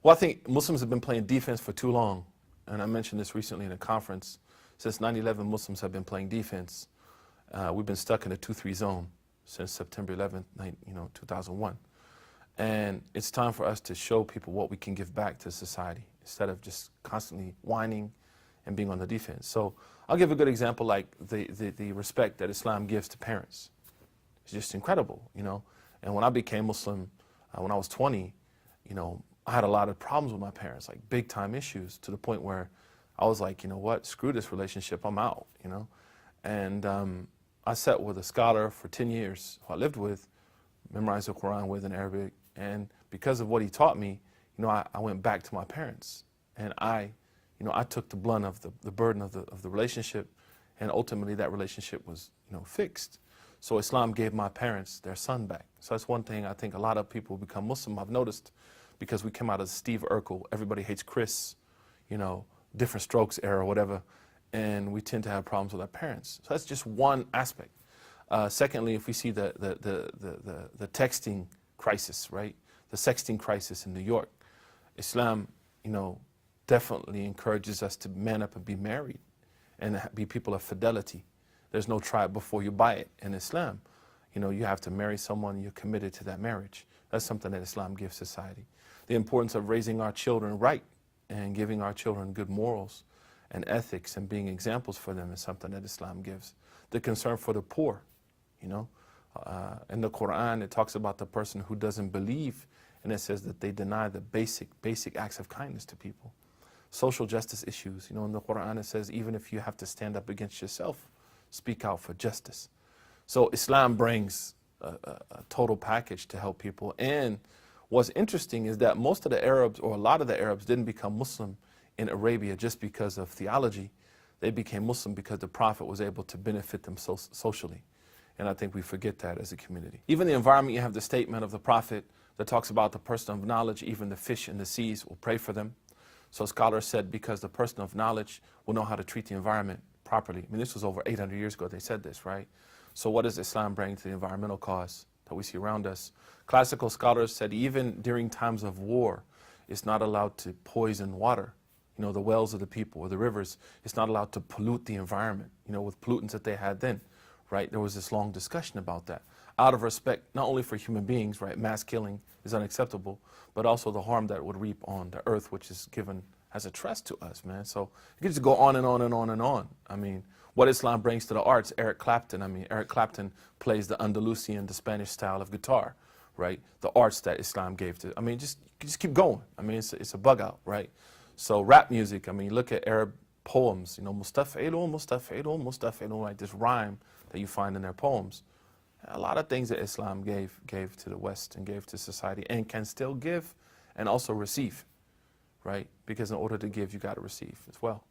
Well, I think Muslims have been playing defense for too long. And I mentioned this recently in a conference. Since 9/11, Muslims have been playing defense. We've been stuck in a 2-3 zone since September 11th, 2001. And it's time for us to show people what we can give back to society instead of just constantly whining and being on the defense. So I'll give a good example, like the respect that Islam gives to parents. It's just incredible, you know. And when I became Muslim, when I was 20, you know, I had a lot of problems with my parents, like big time issues, to the point where I was like, you know what, screw this relationship, I'm out, you know. And I sat with a scholar for 10 years who I lived with, memorized the Quran with in Arabic, and because of what he taught me, you know, I went back to my parents, and I took the blunt of the burden of the relationship, and ultimately that relationship was, you know, fixed. So Islam gave my parents their son back. So that's one thing I think a lot of people become Muslim, I've noticed, because we came out of Steve Urkel, everybody hates Chris, you know, different strokes era or whatever, and we tend to have problems with our parents. So that's just one aspect. Secondly, if we see the texting crisis, right? The sexting crisis in New York, Islam, you know, definitely encourages us to man up and be married and be people of fidelity. There's no try it before you buy it in Islam. You know, you have to marry someone, you're committed to that marriage. That's something that Islam gives society. The importance of raising our children right and giving our children good morals and ethics and being examples for them is something that Islam gives. The concern for the poor, you know. In the Quran, it talks about the person who doesn't believe, and it says that they deny the basic acts of kindness to people. Social justice issues, you know, in the Quran it says even if you have to stand up against yourself, speak out for justice. So Islam brings a total package to help people. And what's interesting is that most of the Arabs, or a lot of the Arabs, didn't become Muslim in Arabia just because of theology. They became Muslim because the Prophet was able to benefit them socially. And I think we forget that as a community. Even the environment, you have the statement of the Prophet that talks about the person of knowledge, even the fish in the seas will pray for them. So scholars said because the person of knowledge will know how to treat the environment properly. I mean, this was over 800 years ago they said this, right? So what does Islam bring to the environmental cause that we see around us? Classical scholars said even during times of war, it's not allowed to poison water. You know, the wells of the people or the rivers, it's not allowed to pollute the environment, you know, with pollutants that they had then, right? There was this long discussion about that. Out of respect, not only for human beings, right, mass killing is unacceptable, but also the harm that it would reap on the earth, which is given as a trust to us, man. So you can just go on and on and on and on. I mean, what Islam brings to the arts, Eric Clapton plays the Andalusian, the Spanish style of guitar, right? The arts that Islam gave to, I mean, just keep going. I mean, it's a bug out, right? So rap music, I mean, look at Arab poems, you know, Mustaf'ilun, Mustaf'ilun, Mustaf'ilun, like this rhyme that you find in their poems. A lot of things that Islam gave to the West and gave to society and can still give and also receive, right? Because in order to give, you got to receive as well.